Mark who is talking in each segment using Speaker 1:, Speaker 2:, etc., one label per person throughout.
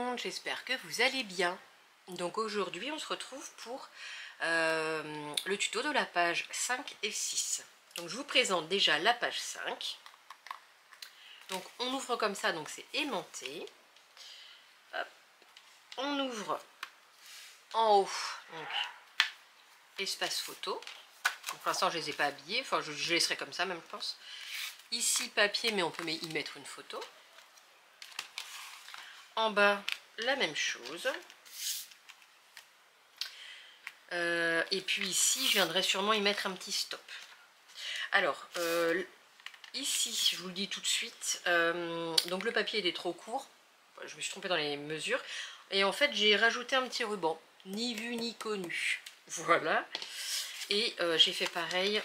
Speaker 1: monde, j'espère que vous allez bien. Donc aujourd'hui on se retrouve pour le tuto de la page 5 et 6. Donc je vous présente déjà la page 5. Donc on ouvre comme ça, donc c'est aimanté. Hop. On ouvre en haut, donc espace photo. Pour l'instant je ne les ai pas habillés, enfin je laisserai comme ça même je pense. Ici papier, mais on peut y mettre une photo. En bas la même chose. Et puis ici je viendrai sûrement y mettre un petit stop. Alors ici je vous le dis tout de suite, donc le papier était trop court, je me suis trompée dans les mesures et en fait j'ai rajouté un petit ruban, ni vu ni connu, voilà. Et j'ai fait pareil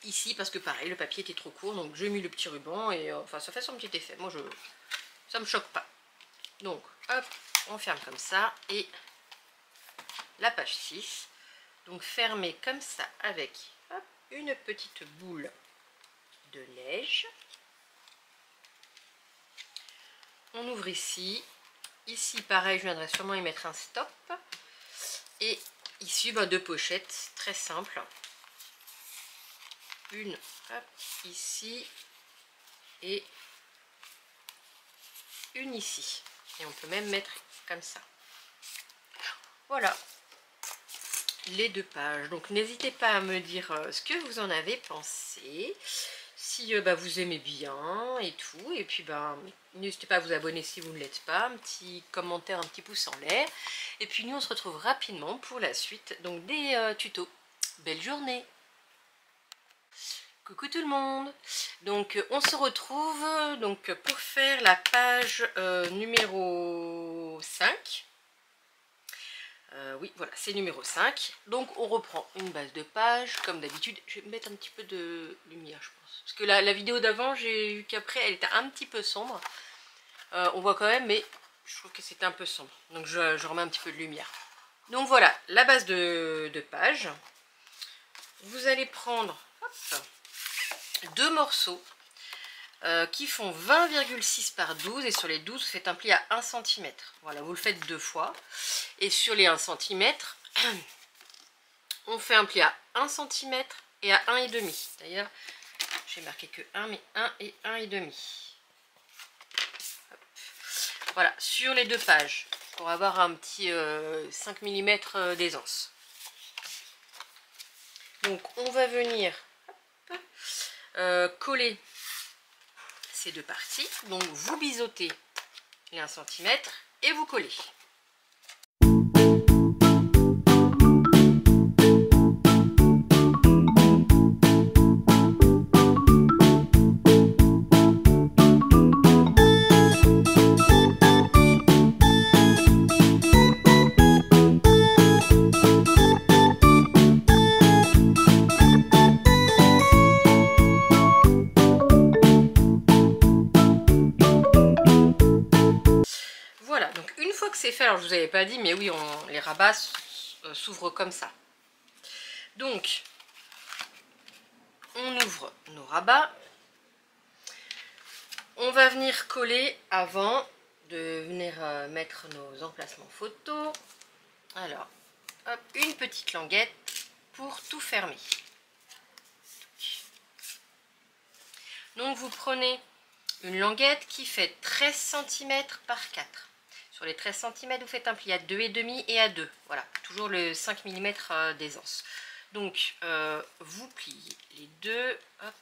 Speaker 1: ici parce que pareil le papier était trop court, donc j'ai mis le petit ruban et enfin ça fait son petit effet. Moi ça me choque pas. Donc hop, on ferme comme ça et la page 6, donc fermée comme ça avec hop, une petite boule de neige. On ouvre ici. Ici pareil je viendrai sûrement y mettre un stop. Et ici deux pochettes très simples. Une hop, ici et une ici. Et on peut même mettre comme ça. Voilà les deux pages. Donc n'hésitez pas à me dire ce que vous en avez pensé. Si vous aimez bien et tout. Et puis n'hésitez pas à vous abonner si vous ne l'êtes pas. Un petit commentaire, un petit pouce en l'air. Et puis nous on se retrouve rapidement pour la suite donc des tutos. Belle journée. Coucou tout le monde. Donc on se retrouve donc pour faire la page numéro 5. Oui, voilà, c'est numéro 5. Donc on reprend une base de page, comme d'habitude. Je vais mettre un petit peu de lumière, je pense. Parce que la vidéo d'avant, j'ai vu qu'après, elle était un petit peu sombre. On voit quand même, mais je trouve que c'était un peu sombre. Donc je remets un petit peu de lumière. Donc voilà, la base de page. Vous allez prendre hop, deux morceaux qui font 20,6 par 12 et sur les 12 vous faites un pli à 1 cm. Voilà, vous le faites deux fois et sur les 1 cm on fait un pli à 1 cm et à 1,5. D'ailleurs j'ai marqué que 1 mais 1 et 1,5. Voilà, sur les deux pages pour avoir un petit 5 mm d'aisance. Donc on va venir coller ces deux parties, donc vous biseautez les 1 cm et vous collez. C'est fait, alors je vous avais pas dit mais oui les rabats s'ouvrent comme ça. Donc on ouvre nos rabats, on va venir coller avant de venir mettre nos emplacements photos. Alors hop, une petite languette pour tout fermer. Donc vous prenez une languette qui fait 13 cm par 4. Sur les 13 cm, vous faites un pli à 2,5 et à 2. Voilà, toujours le 5 mm d'aisance. Donc, vous pliez les deux. Hop.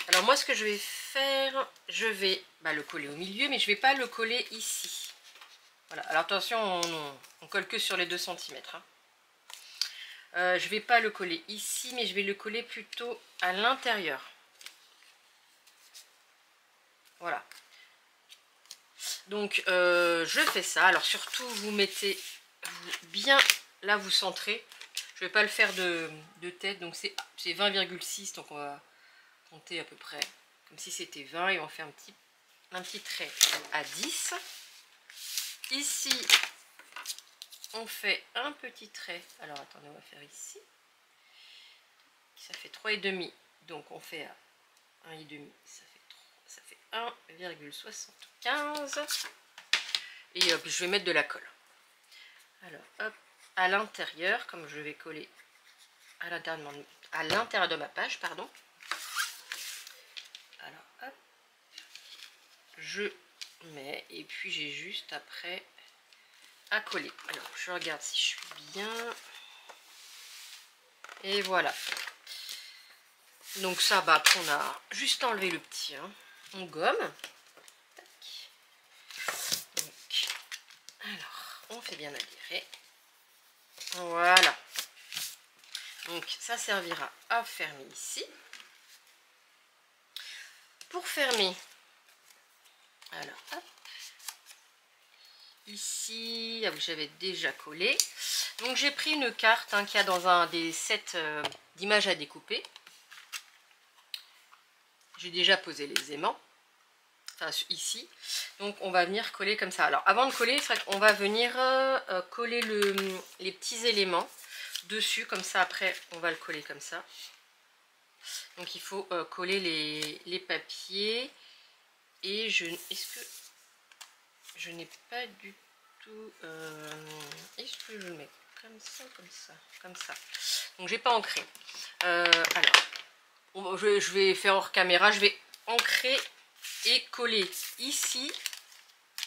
Speaker 1: Alors moi, ce que je vais faire, je vais le coller au milieu, mais je ne vais pas le coller ici. Voilà, alors attention, on colle que sur les 2 cm. Hein. Je ne vais pas le coller ici, mais je vais le coller plutôt à l'intérieur. Voilà. Donc je fais ça, alors surtout vous mettez bien, là vous centrez, je vais pas le faire de tête, donc c'est 20,6, donc on va compter à peu près comme si c'était 20 et on fait un petit trait à 10. Ici on fait un petit trait, alors attendez on va faire ici, ça fait 3,5, donc on fait à 1,5, ça fait ça fait 1,75. Et hop, je vais mettre de la colle. Alors, hop, à l'intérieur, comme je vais coller à l'intérieur de ma page, pardon. Alors, hop, je mets, et puis j'ai juste après à coller. Alors, je regarde si je suis bien. Et voilà. Donc ça, bah, après on a juste enlevé le petit, hein. On gomme. Tac. Donc, alors, on fait bien adhérer. Voilà. Donc ça servira à fermer ici. Pour fermer, alors hop, ici, ah oui, j'avais déjà collé. Donc j'ai pris une carte, hein, qu'il y a dans un des sets d'images à découper. J'ai déjà posé les aimants, enfin ici. Donc on va venir coller comme ça. Alors avant de coller, on va venir coller les petits éléments dessus, comme ça après on va le coller comme ça. Donc il faut coller les papiers. Et est-ce que je n'ai pas du tout... est-ce que je le mets comme ça, comme ça, comme ça. Donc j'ai pas ancré. Alors, je vais faire hors caméra. Je vais ancrer et coller ici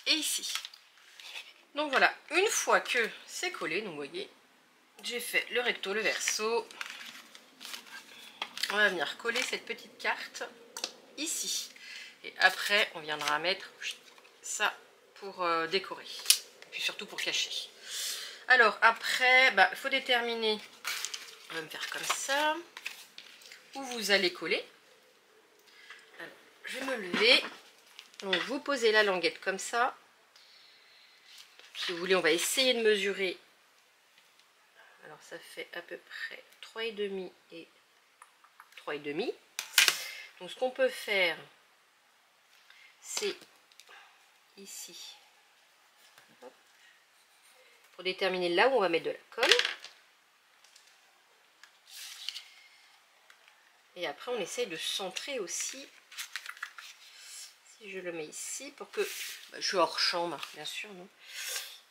Speaker 1: et ici. Donc voilà, une fois que c'est collé, donc vous voyez, j'ai fait le recto, le verso. On va venir coller cette petite carte ici. Et après, on viendra mettre ça pour décorer. Et puis surtout pour cacher. Alors après, bah, il faut déterminer. On va me faire comme ça. Où vous allez coller. Alors, je vais me lever. Donc vous posez la languette comme ça. Si vous voulez, on va essayer de mesurer. Alors ça fait à peu près 3,5 et 3,5. Donc ce qu'on peut faire, c'est ici, hop, pour déterminer là où on va mettre de la colle. Et après on essaye de centrer aussi. Si je le mets ici pour que, bah, je suis hors champ bien sûr, non,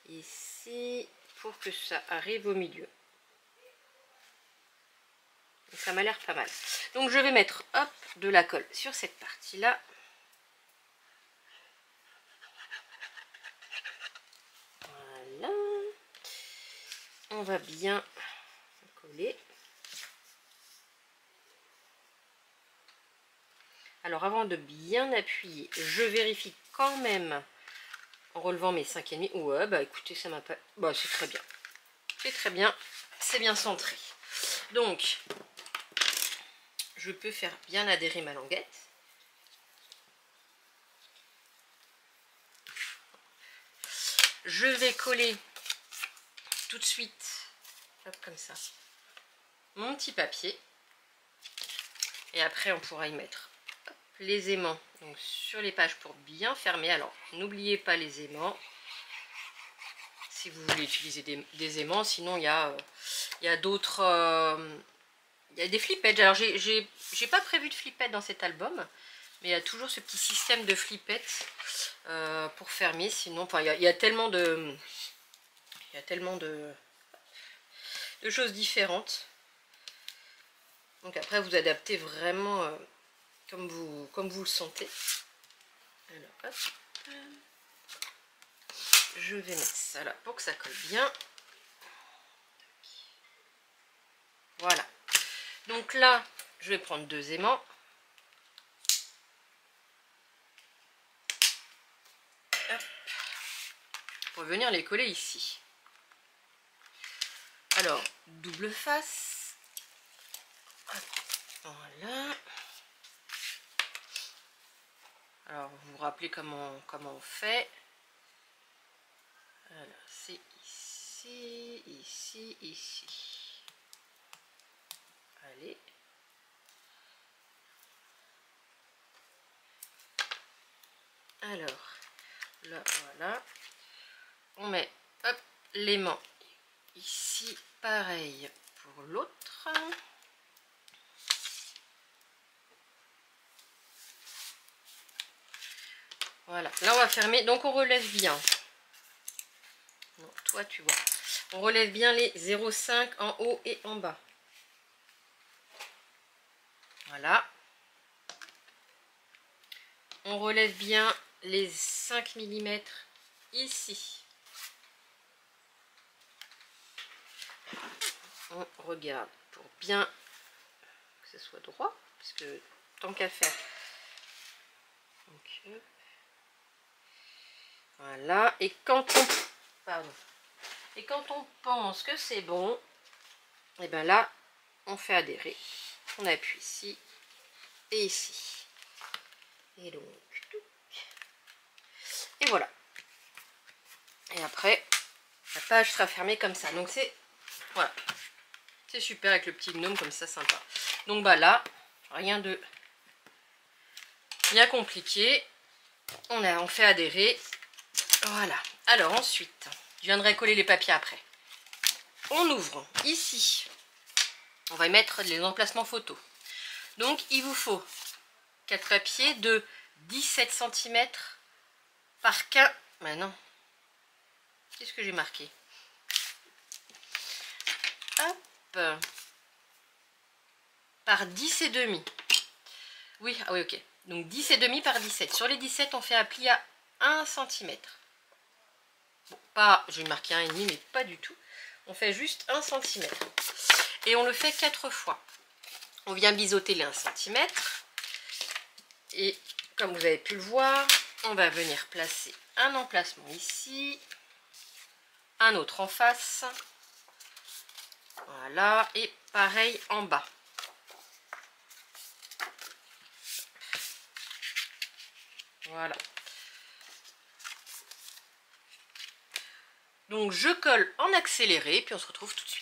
Speaker 1: ici pour que ça arrive au milieu. Et ça m'a l'air pas mal. Donc je vais mettre hop de la colle sur cette partie là. Voilà. On va bien coller. Alors avant de bien appuyer, je vérifie quand même en relevant mes 5,5. Ouais, bah écoutez, ça m'a pas... Bah c'est très bien. C'est très bien. C'est bien centré. Donc, je peux faire bien adhérer ma languette. Je vais coller tout de suite, hop, comme ça, mon petit papier. Et après, on pourra y mettre les aimants donc, sur les pages pour bien fermer. Alors, n'oubliez pas les aimants. Si vous voulez utiliser des aimants, sinon il y a d'autres... il y a des flippettes. Alors, j'ai pas prévu de flippettes dans cet album. Mais il y a toujours ce petit système de flippettes pour fermer. Sinon, enfin, il y a tellement de... Il y a tellement de choses différentes. Donc après, vous adaptez vraiment comme vous le sentez. Alors, hop. Je vais mettre ça là pour que ça colle bien. Voilà. Donc là, je vais prendre 2 aimants. Hop. Pour venir les coller ici. Alors, double face. Hop. Voilà. Alors, vous vous rappelez comment on fait. Alors, c'est ici, ici, ici. Allez. Alors, là, voilà. On met, hop, l'aimant ici. Pareil pour l'autre. Voilà, là on va fermer, donc on relève bien. Non, toi tu vois. On relève bien les 0,5 en haut et en bas. Voilà. On relève bien les 5 mm ici. On regarde pour bien que ce soit droit, parce que tant qu'à faire. Donc, voilà. Et quand on pense que c'est bon, et bien là, on fait adhérer. On appuie ici et ici. Et donc, et voilà. Et après, la page sera fermée comme ça. Donc c'est, voilà, c'est super avec le petit gnome comme ça, sympa. Donc bah là, rien de bien compliqué. On fait adhérer. Voilà. Alors ensuite, je viendrai coller les papiers après. On ouvre ici. On va mettre les emplacements photos. Donc il vous faut 4 papiers de 17 cm par 15. Mais non. Qu'est-ce que j'ai marqué? Hop. Par 10 et demi. Oui, ah oui, ok. Donc 10 et demi par 17. Sur les 17, on fait un pli à 1 cm. Bon, pas, j'ai marqué 1,5, mais pas du tout. On fait juste 1 cm. Et on le fait 4 fois. On vient biseauter les 1 cm. Et comme vous avez pu le voir, on va venir placer un emplacement ici. Un autre en face. Voilà. Et pareil en bas. Voilà. Donc je colle en accéléré, puis on se retrouve tout de suite.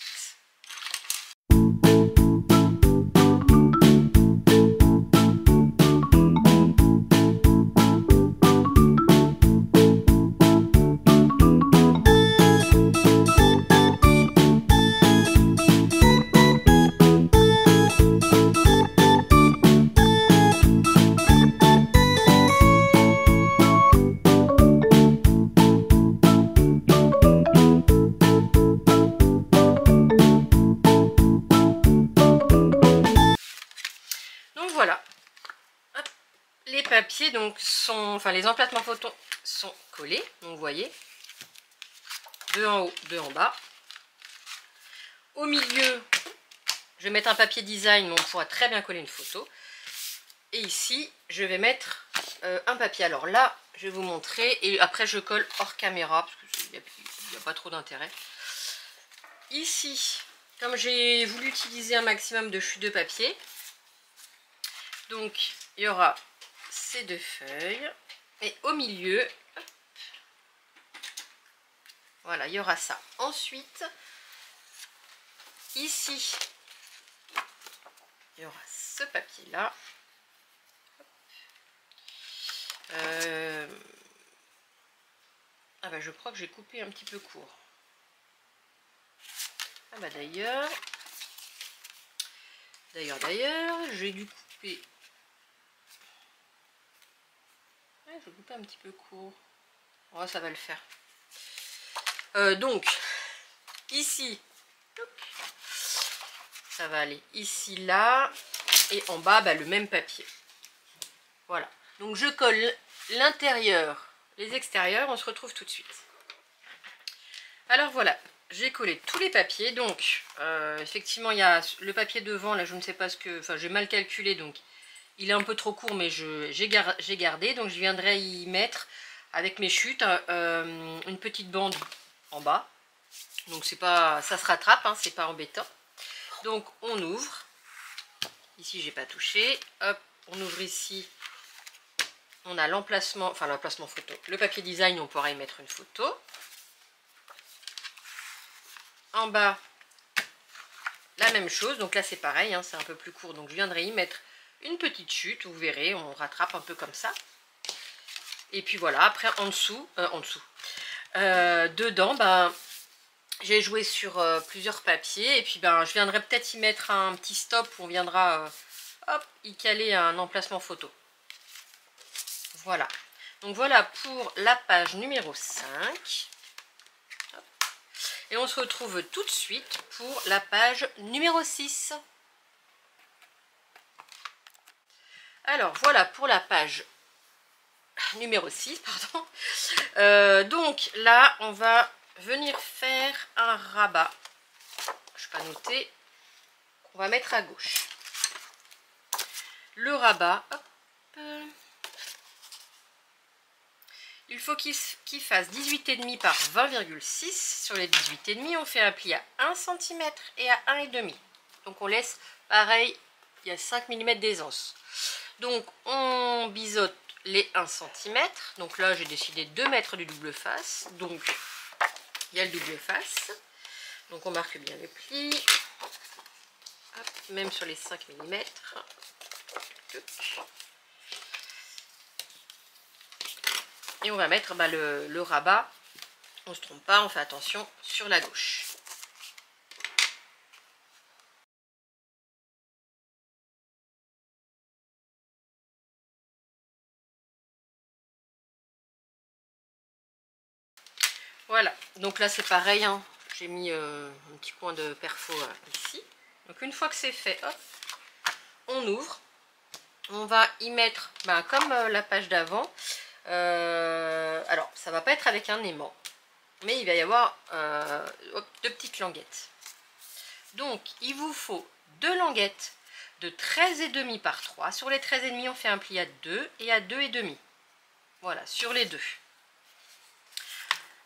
Speaker 1: Papiers donc sont, enfin les emplacements photos sont collés, donc vous voyez, 2 en haut, 2 en bas. Au milieu, je vais mettre un papier design, mais on pourra très bien coller une photo. Et ici, je vais mettre un papier. Alors là, je vais vous montrer, et après je colle hors caméra, parce qu'il n'y a pas trop d'intérêt. Ici, comme j'ai voulu utiliser un maximum de chutes de papier, donc il y aura ces 2 feuilles et au milieu, hop, voilà, il y aura ça. Ensuite, ici, il y aura ce papier là. Ah bah je crois que j'ai coupé un petit peu court. Ah bah d'ailleurs, j'ai dû couper. Je coupe un petit peu court. Oh, ça va le faire. Donc, ici, ça va aller ici, là, et en bas, bah, le même papier. Voilà. Donc, je colle l'intérieur, les extérieurs. On se retrouve tout de suite. Alors, voilà. J'ai collé tous les papiers. Donc, effectivement, il y a le papier devant. Là, je ne sais pas ce que... Enfin, j'ai mal calculé, donc... Il est un peu trop court, mais j'ai gardé. Donc je viendrai y mettre, avec mes chutes, une petite bande en bas. Donc c'est pas, ça se rattrape, hein, c'est pas embêtant. Donc on ouvre. Ici j'ai pas touché. Hop, on ouvre ici. On a l'emplacement, enfin l'emplacement photo. Le papier design, on pourra y mettre une photo. En bas, la même chose. Donc là c'est pareil, hein, c'est un peu plus court. Donc je viendrai y mettre une petite chute, vous verrez, on rattrape un peu comme ça. Et puis voilà, après en dessous, dedans, ben, j'ai joué sur plusieurs papiers. Et puis ben, je viendrai peut-être y mettre un petit stop où on viendra hop, y caler un emplacement photo. Voilà. Donc voilà pour la page numéro 5. Et on se retrouve tout de suite pour la page numéro 6. Alors voilà pour la page numéro 6, pardon. Donc là, on va venir faire un rabat. Je n'ai pas noté. On va mettre à gauche. Le rabat, hop, il faut qu'il fasse 18,5 par 20,6. Sur les 18,5, on fait un pli à 1 cm et à 1,5. Donc on laisse pareil, il y a 5 mm d'aisance. Donc on biseaute les 1 cm. Donc là, j'ai décidé de mettre du double face. Donc il y a le double face. Donc on marque bien le pli. Hop, même sur les 5 mm. Et on va mettre le rabat. On ne se trompe pas, on fait attention sur la gauche. Voilà, donc là c'est pareil, hein. J'ai mis un petit coin de perfo ici. Donc une fois que c'est fait, hop, on ouvre. On va y mettre, comme la page d'avant, alors ça va pas être avec un aimant, mais il va y avoir deux petites languettes. Donc il vous faut deux languettes de 13,5 par 3. Sur les 13,5, on fait un pli à 2 et à 2,5. Voilà, sur les deux.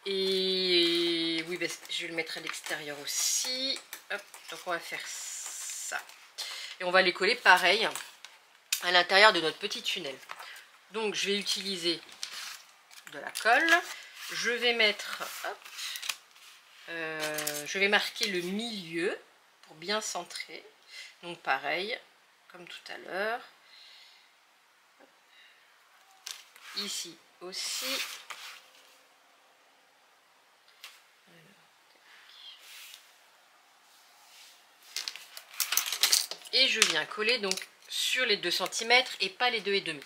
Speaker 1: Et oui, je vais le mettre à l'extérieur aussi. Hop, donc on va faire ça. Et on va les coller pareil à l'intérieur de notre petit tunnel. Donc je vais utiliser de la colle. Je vais mettre, hop, je vais marquer le milieu pour bien centrer. Donc pareil, comme tout à l'heure. Ici aussi. Et je viens coller donc sur les 2 cm et pas les 2,5.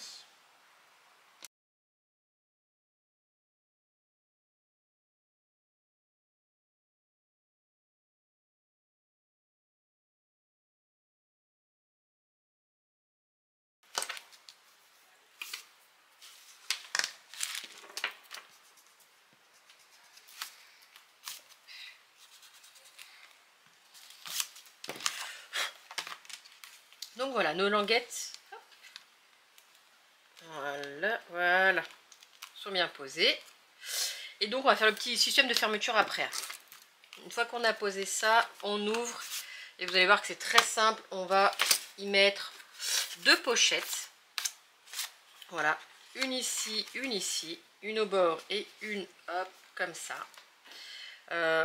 Speaker 1: Donc voilà, nos languettes, voilà, sont bien posées. Et donc on va faire le petit système de fermeture après. Une fois qu'on a posé ça, on ouvre. Et vous allez voir que c'est très simple. On va y mettre deux pochettes. Voilà, une ici, une au bord et une, hop, comme ça.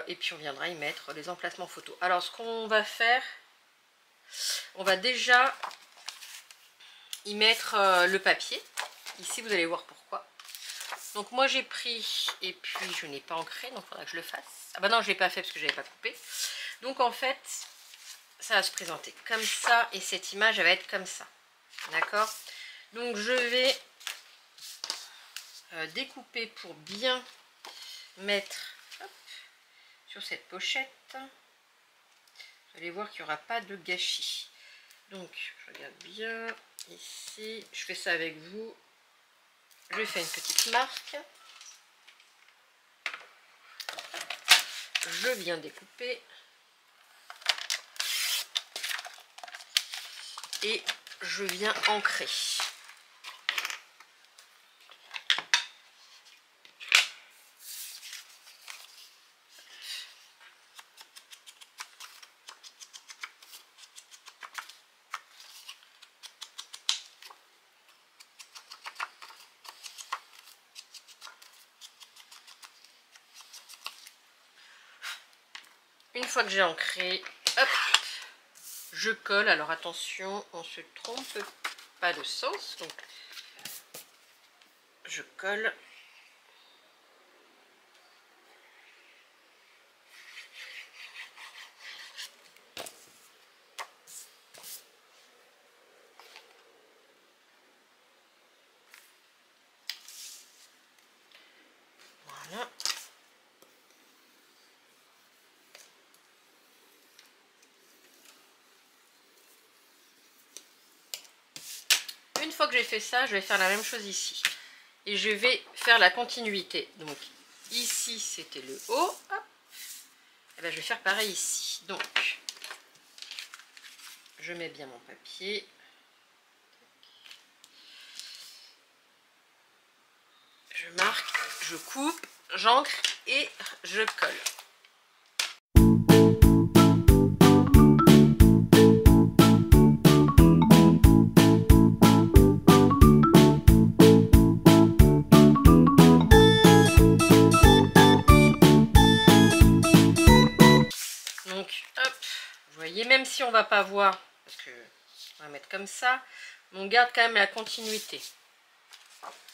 Speaker 1: Et puis on viendra y mettre les emplacements photos. Alors ce qu'on va faire, on va déjà y mettre le papier. Ici vous allez voir pourquoi. Donc moi j'ai pris, et puis je n'ai pas ancré, donc il faudra que je le fasse. Ah bah non, je ne l'ai pas fait parce que je n'avais pas coupé. Donc en fait, ça va se présenter comme ça, et cette image elle va être comme ça. D'accord? Donc je vais découper pour bien mettre, hop, sur cette pochette. Vous allez voir qu'il n'y aura pas de gâchis. Donc je regarde bien ici, je fais ça avec vous. Je fais une petite marque. Je viens découper. Et je viens ancrer. Une fois que j'ai ancré, hop, je colle. Alors attention, on se trompe pas de sens. Donc je colle. fois que j'ai fait ça, je vais faire la même chose ici. Et je vais faire la continuité. Donc ici c'était le haut. Hop. Et bien, je vais faire pareil ici. Donc je mets bien mon papier. Je marque, je coupe, j'encre et je colle. Donc, hop, vous voyez, même si on va pas voir, parce que on va mettre comme ça, on garde quand même la continuité.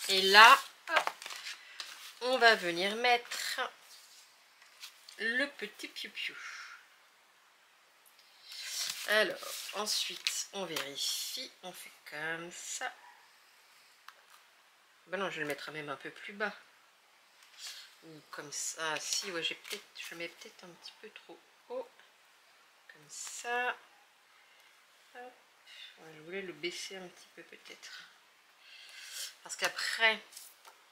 Speaker 1: Et là, hop, on va venir mettre le petit piou-piou. Alors, ensuite, on vérifie, on fait comme ça. Ben non, je vais le mettre même un peu plus bas. Ou comme ça, si, ouais, je mets peut-être un petit peu trop haut. Comme ça. Hop. Ouais, je voulais le baisser un petit peu peut-être. Parce qu'après,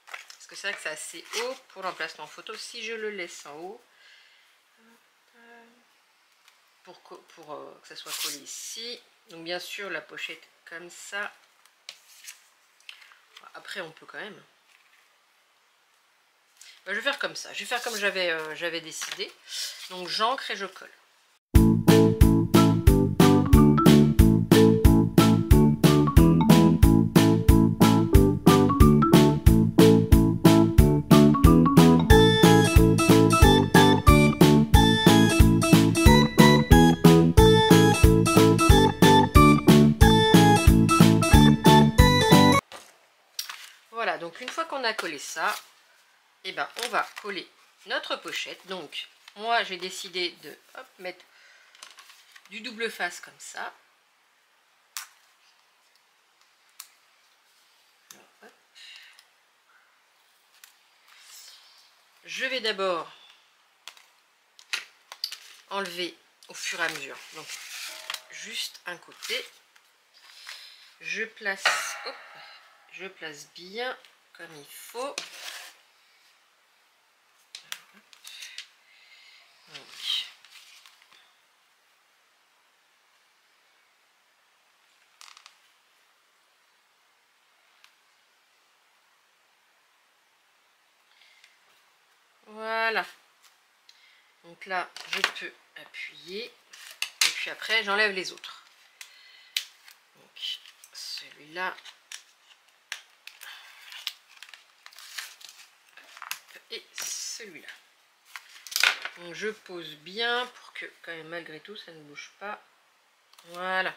Speaker 1: parce que c'est vrai que c'est assez haut pour l'emplacement photo, si je le laisse en haut, pour que ça soit collé ici. Donc bien sûr la pochette comme ça. Après on peut quand même. Ben, je vais faire comme ça. Je vais faire comme j'avais décidé. Donc j'encre et je colle. Voilà, donc une fois qu'on a collé ça, et ben on va coller notre pochette. Donc moi j'ai décidé de hop, mettre du double face comme ça. Alors, hop. Je vais d'abord enlever au fur et à mesure. Donc juste un côté. Je place, hop, je place bien comme il faut. Donc, voilà. Donc là, je peux appuyer. Et puis après, j'enlève les autres. Donc, celui-là. Et celui-là. Donc, je pose bien pour que, quand même, malgré tout, ça ne bouge pas. Voilà.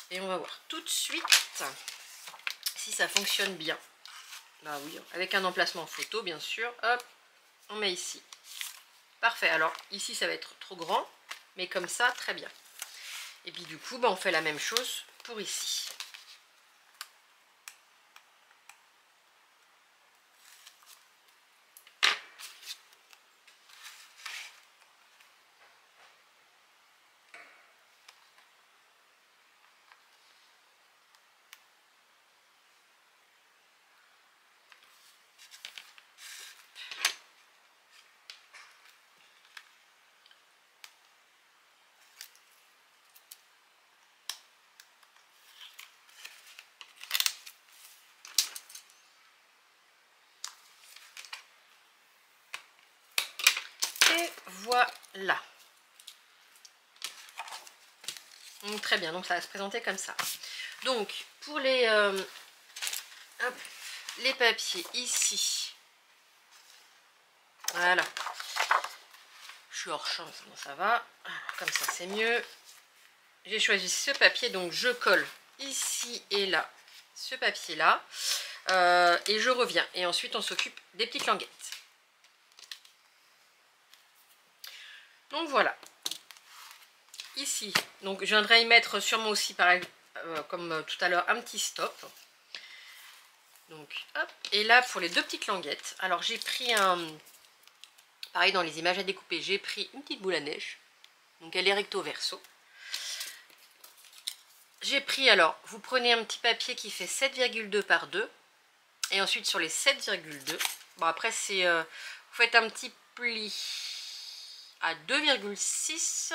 Speaker 1: Et on va voir tout de suite si ça fonctionne bien. Bah oui, avec un emplacement photo, bien sûr. Hop, on met ici. Parfait. Alors, ici, ça va être trop grand. Mais comme ça, très bien. Et puis du coup, bah, on fait la même chose pour ici. Et voilà. Donc, très bien, donc ça va se présenter comme ça. Donc pour les papiers ici, voilà, je suis hors champ, bon, ça va, comme ça c'est mieux. J'ai choisi ce papier, donc je colle ici et là ce papier là, et je reviens, et ensuite on s'occupe des petites languettes. Donc voilà, ici, donc je viendrai y mettre sûrement aussi pareil, comme tout à l'heure, un petit stop. Donc hop, et là pour les deux petites languettes, alors j'ai pris pareil dans les images à découper, j'ai pris une petite boule à neige, donc elle est recto verso. j'ai pris, alors, vous prenez un petit papier qui fait 7,2 par 2. Et ensuite, sur les 7,2, bon après, c'est vous faites un petit pli à 2,6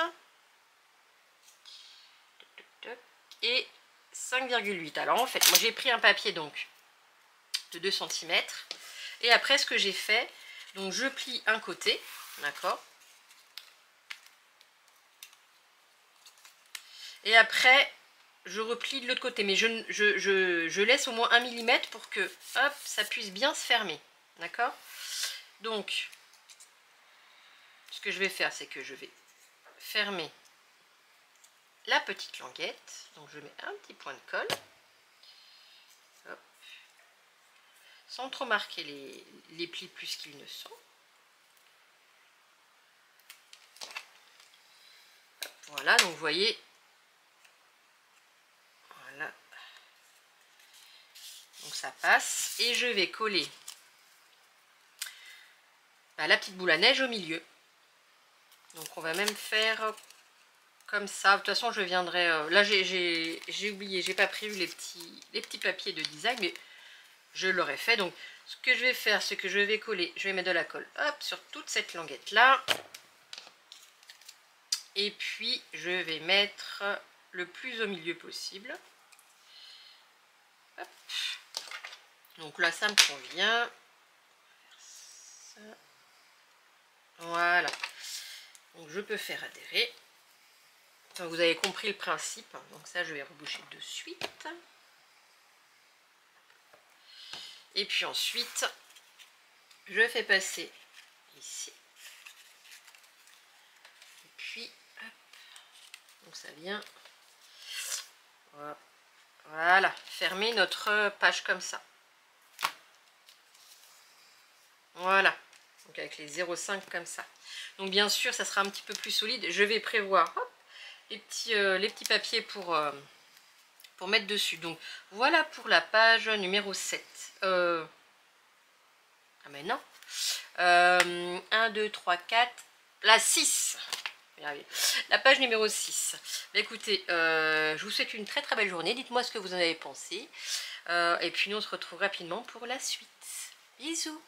Speaker 1: et 5,8. Alors, en fait, moi, j'ai pris un papier, donc, de 2 cm. Et après, ce que j'ai fait, donc, je plie un côté, d'accord? Et après, je replie de l'autre côté, mais je laisse au moins 1 mm pour que, hop, ça puisse bien se fermer, d'accord? Donc, ce que je vais faire, c'est que je vais fermer la petite languette. Donc, je mets un petit point de colle, hop, sans trop marquer les plis plus qu'ils ne sont. Hop, voilà, donc vous voyez, voilà, donc ça passe. Et je vais coller la petite boule à neige au milieu. Donc on va même faire comme ça. De toute façon, je viendrai... là, j'ai oublié, j'ai pas prévu les petits papiers de design, mais je l'aurais fait. Donc ce que je vais faire, c'est que je vais coller, je vais mettre de la colle, hop, sur toute cette languette là. Et puis je vais mettre le plus au milieu possible. Hop. Donc là, ça me convient. Voilà. Donc je peux faire adhérer. Donc, vous avez compris le principe. Donc ça, je vais reboucher de suite. Et puis ensuite, je fais passer ici. Et puis, hop. Donc ça vient. Voilà. Fermer notre page comme ça. Voilà. Donc avec les 0,5 comme ça. Donc bien sûr, ça sera un petit peu plus solide. Je vais prévoir hop, les petits papiers pour mettre dessus. Donc voilà pour la page numéro 7. Ah mais non. 1, 2, 3, 4. La 6. La page numéro 6. Bah, écoutez, je vous souhaite une très très belle journée. Dites-moi ce que vous en avez pensé. Et puis nous on se retrouve rapidement pour la suite. Bisous.